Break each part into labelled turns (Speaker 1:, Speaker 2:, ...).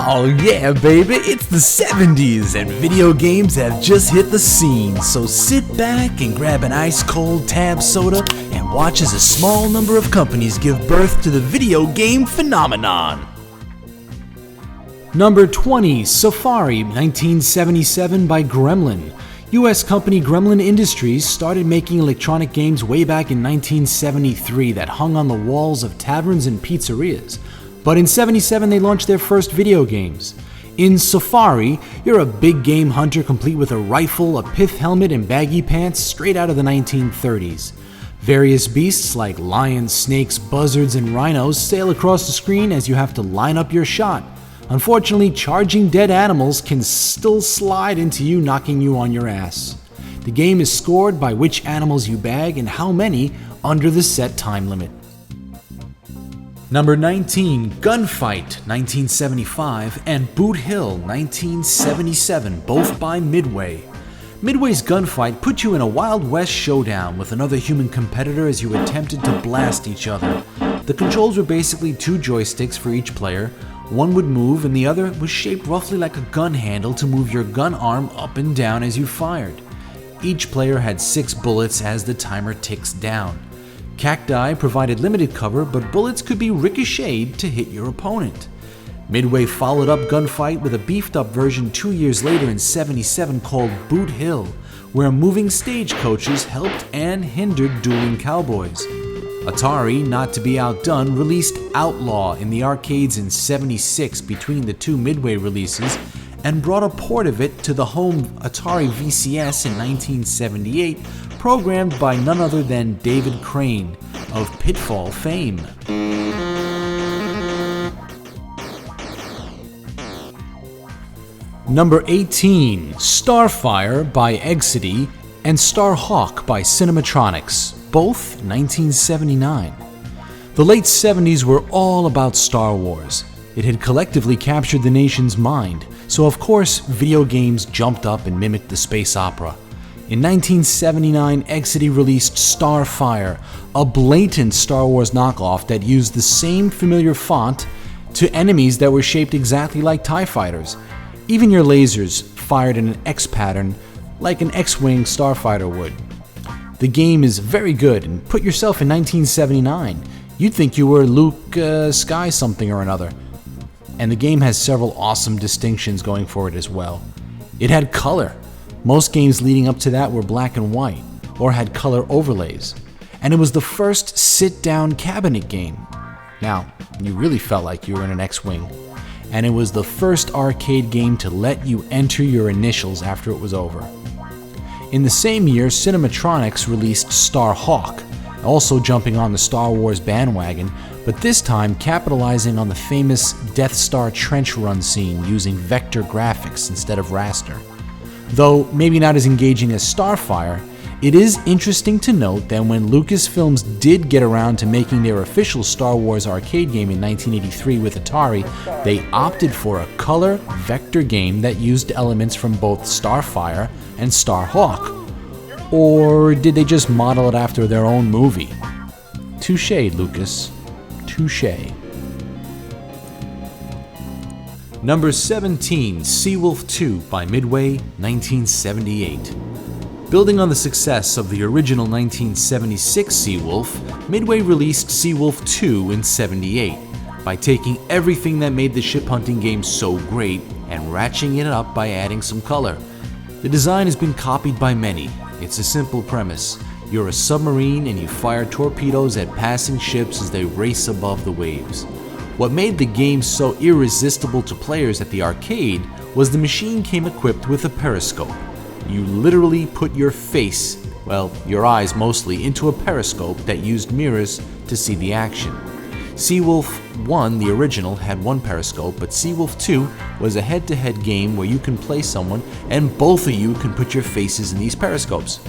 Speaker 1: Oh yeah, baby, it's the 70s and video games have just hit the scene, so sit back and grab an ice-cold Tab soda and watch as a small number of companies give birth to the video game phenomenon. Number 20, Safari, 1977 by Gremlin. US company Gremlin Industries started making electronic games way back in 1973 that hung on the walls of taverns and pizzerias. But in '77 they launched their first video games. In Safari, you're a big game hunter complete with a rifle, a pith helmet, and baggy pants straight out of the 1930s. Various beasts like lions, snakes, buzzards, and rhinos sail across the screen as you have to line up your shot. Unfortunately, charging dead animals can still slide into you, knocking you on your ass. The game is scored by which animals you bag and how many under the set time limit. Number 19, Gunfight, 1975, and Boot Hill, 1977, both by Midway. Midway's Gunfight put you in a Wild West showdown with another human competitor as you attempted to blast each other. The controls were basically two joysticks for each player. One would move and the other was shaped roughly like a gun handle to move your gun arm up and down as you fired. Each player had 6 bullets as the timer ticks down. Cacti provided limited cover, but bullets could be ricocheted to hit your opponent. Midway followed up Gunfight with a beefed-up version 2 years later in '77 called Boot Hill, where moving stagecoaches helped and hindered dueling cowboys. Atari, not to be outdone, released Outlaw in the arcades in '76 between the two Midway releases, and brought a port of it to the home Atari VCS in 1978, programmed by none other than David Crane of Pitfall fame. Number 18, Starfire by Exidy and Starhawk by Cinematronics, both 1979. The late 70s were all about Star Wars. It had collectively captured the nation's mind, so of course video games jumped up and mimicked the space opera. In 1979, Exidy released Starfire, a blatant Star Wars knockoff that used the same familiar font to enemies that were shaped exactly like TIE fighters. Even your lasers fired in an X pattern like an X-Wing starfighter would. The game is very good, and put yourself in 1979. You'd think you were Luke Sky something or another. And the game has several awesome distinctions going for it as well. It had color. Most games leading up to that were black and white, or had color overlays. And it was the first sit-down cabinet game. Now, you really felt like you were in an X-Wing. And it was the first arcade game to let you enter your initials after it was over. In the same year, Cinematronics released Starhawk, also jumping on the Star Wars bandwagon, but this time capitalizing on the famous Death Star trench run scene using vector graphics instead of raster. Though maybe not as engaging as Starfire, it is interesting to note that when Lucasfilms did get around to making their official Star Wars arcade game in 1983 with Atari, they opted for a color vector game that used elements from both Starfire and Starhawk. Or did they just model it after their own movie? Touché, Lucas. Touché. Number 17, Seawolf 2 by Midway, 1978. Building on the success of the original 1976 Seawolf, Midway released Seawolf 2 in '78 by taking everything that made the ship hunting game so great and ratcheting it up by adding some color. The design has been copied by many. It's a simple premise. You're a submarine and you fire torpedoes at passing ships as they race above the waves. What made the game so irresistible to players at the arcade was the machine came equipped with a periscope. You literally put your face, well, your eyes mostly, into a periscope that used mirrors to see the action. Seawolf 1, the original, had one periscope, but Seawolf 2 was a head-to-head game where you can play someone and both of you can put your faces in these periscopes.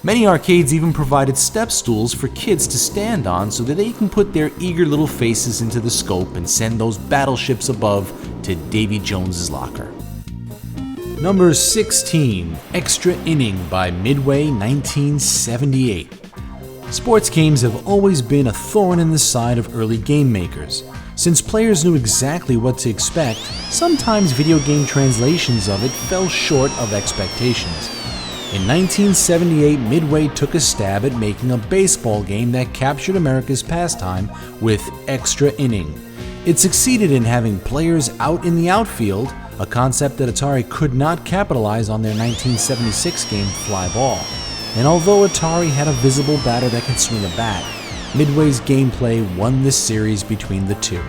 Speaker 1: Many arcades even provided step stools for kids to stand on so that they can put their eager little faces into the scope and send those battleships above to Davy Jones's locker. Number 16, Extrainning by Midway 1978. Sports games have always been a thorn in the side of early game makers. Since players knew exactly what to expect, sometimes video game translations of it fell short of expectations. In 1978, Midway took a stab at making a baseball game that captured America's pastime with Extrainning. It succeeded in having players out in the outfield, a concept that Atari could not capitalize on their 1976 game Fly Ball. And although Atari had a visible batter that could swing a bat, Midway's gameplay won the series between the two.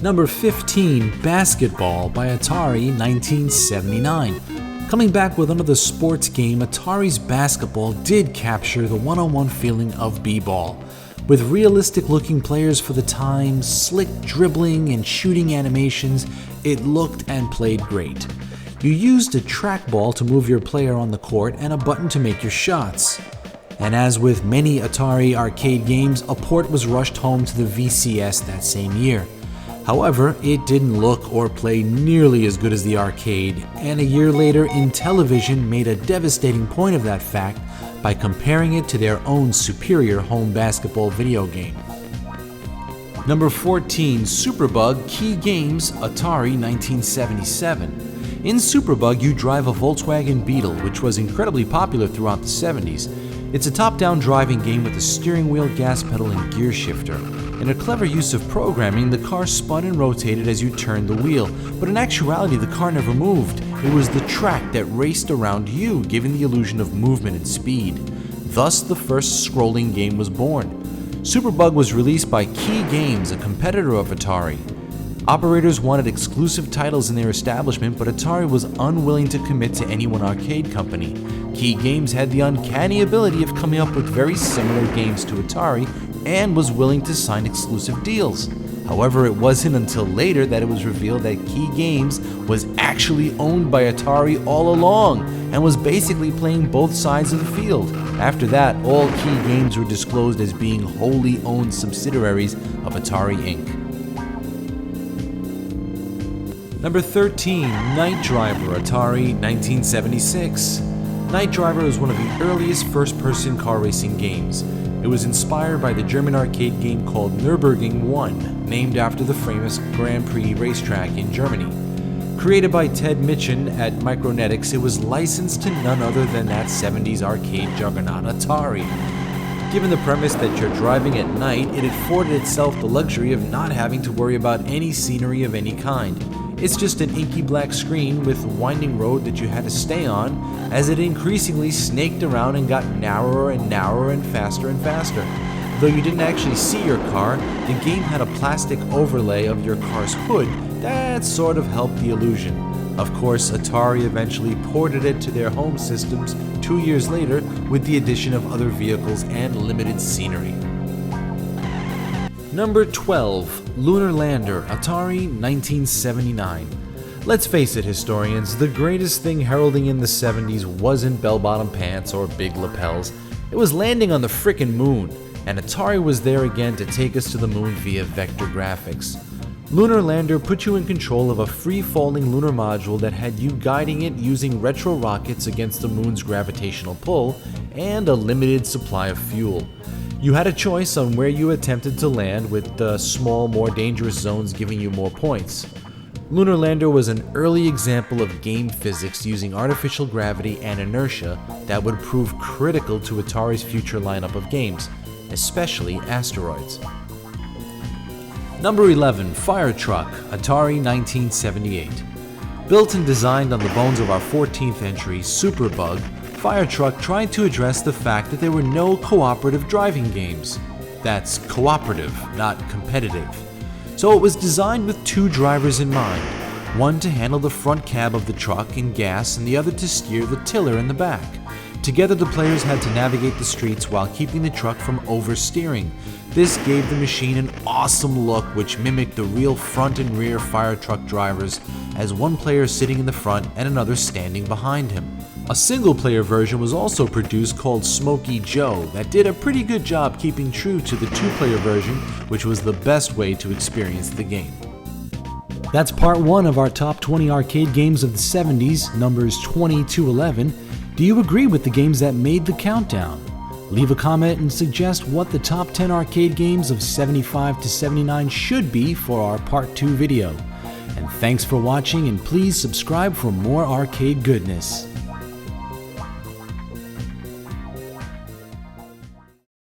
Speaker 1: Number 15, Basketball by Atari 1979. Coming back with another sports game, Atari's Basketball did capture the one-on-one feeling of b-ball. With realistic-looking players for the time, slick dribbling and shooting animations, it looked and played great. You used a trackball to move your player on the court and a button to make your shots. And as with many Atari arcade games, a port was rushed home to the VCS that same year. However, it didn't look or play nearly as good as the arcade, and a year later, Intellivision made a devastating point of that fact by comparing it to their own superior home basketball video game. Number 14, Superbug Key Games, Atari 1977. In Superbug, you drive a Volkswagen Beetle, which was incredibly popular throughout the 70s. It's a top-down driving game with a steering wheel, gas pedal, and gear shifter. In a clever use of programming, the car spun and rotated as you turned the wheel, but in actuality the car never moved. It was the track that raced around you, giving the illusion of movement and speed. Thus, the first scrolling game was born. Superbug was released by Key Games, a competitor of Atari. Operators wanted exclusive titles in their establishment, but Atari was unwilling to commit to any one arcade company. Key Games had the uncanny ability of coming up with very similar games to Atari and was willing to sign exclusive deals. However, it wasn't until later that it was revealed that Key Games was actually owned by Atari all along and was basically playing both sides of the field. After that, all Key Games were disclosed as being wholly owned subsidiaries of Atari Inc. Number 13, Night Driver, Atari 1976. Night Driver was one of the earliest first-person car racing games. It was inspired by the German arcade game called Nürburgring 1, named after the famous Grand Prix racetrack in Germany. Created by Ted Mitchen at Micronetics, it was licensed to none other than that 70s arcade juggernaut Atari. Given the premise that you're driving at night, it afforded itself the luxury of not having to worry about any scenery of any kind. It's just an inky black screen with a winding road that you had to stay on as it increasingly snaked around and got narrower and narrower and faster and faster. Though you didn't actually see your car, the game had a plastic overlay of your car's hood that sort of helped the illusion. Of course, Atari eventually ported it to their home systems 2 years later with the addition of other vehicles and limited scenery. Number 12, Lunar Lander, Atari 1979. Let's face it, historians, the greatest thing heralding in the 70s wasn't bell-bottom pants or big lapels. It was landing on the frickin' moon, and Atari was there again to take us to the moon via vector graphics. Lunar Lander put you in control of a free-falling lunar module that had you guiding it using retro rockets against the moon's gravitational pull and a limited supply of fuel. You had a choice on where you attempted to land, with the small, more dangerous zones giving you more points. Lunar Lander was an early example of game physics using artificial gravity and inertia that would prove critical to Atari's future lineup of games, especially Asteroids. Number 11, Fire Truck, Atari 1978. Built and designed on the bones of our 14th entry, Superbug, Fire Truck tried to address the fact that there were no cooperative driving games. That's cooperative, not competitive. So it was designed with two drivers in mind, one to handle the front cab of the truck and gas and the other to steer the tiller in the back. Together the players had to navigate the streets while keeping the truck from oversteering. This gave the machine an awesome look which mimicked the real front and rear fire truck drivers, as one player sitting in the front and another standing behind him. A single-player version was also produced called Smokey Joe that did a pretty good job keeping true to the two-player version, which was the best way to experience the game. That's part 1 of our top 20 arcade games of the 70s, numbers 20 to 11. Do you agree with the games that made the countdown? Leave a comment and suggest what the top 10 arcade games of 75 to 79 should be for our part 2 video. And thanks for watching, and please subscribe for more arcade goodness.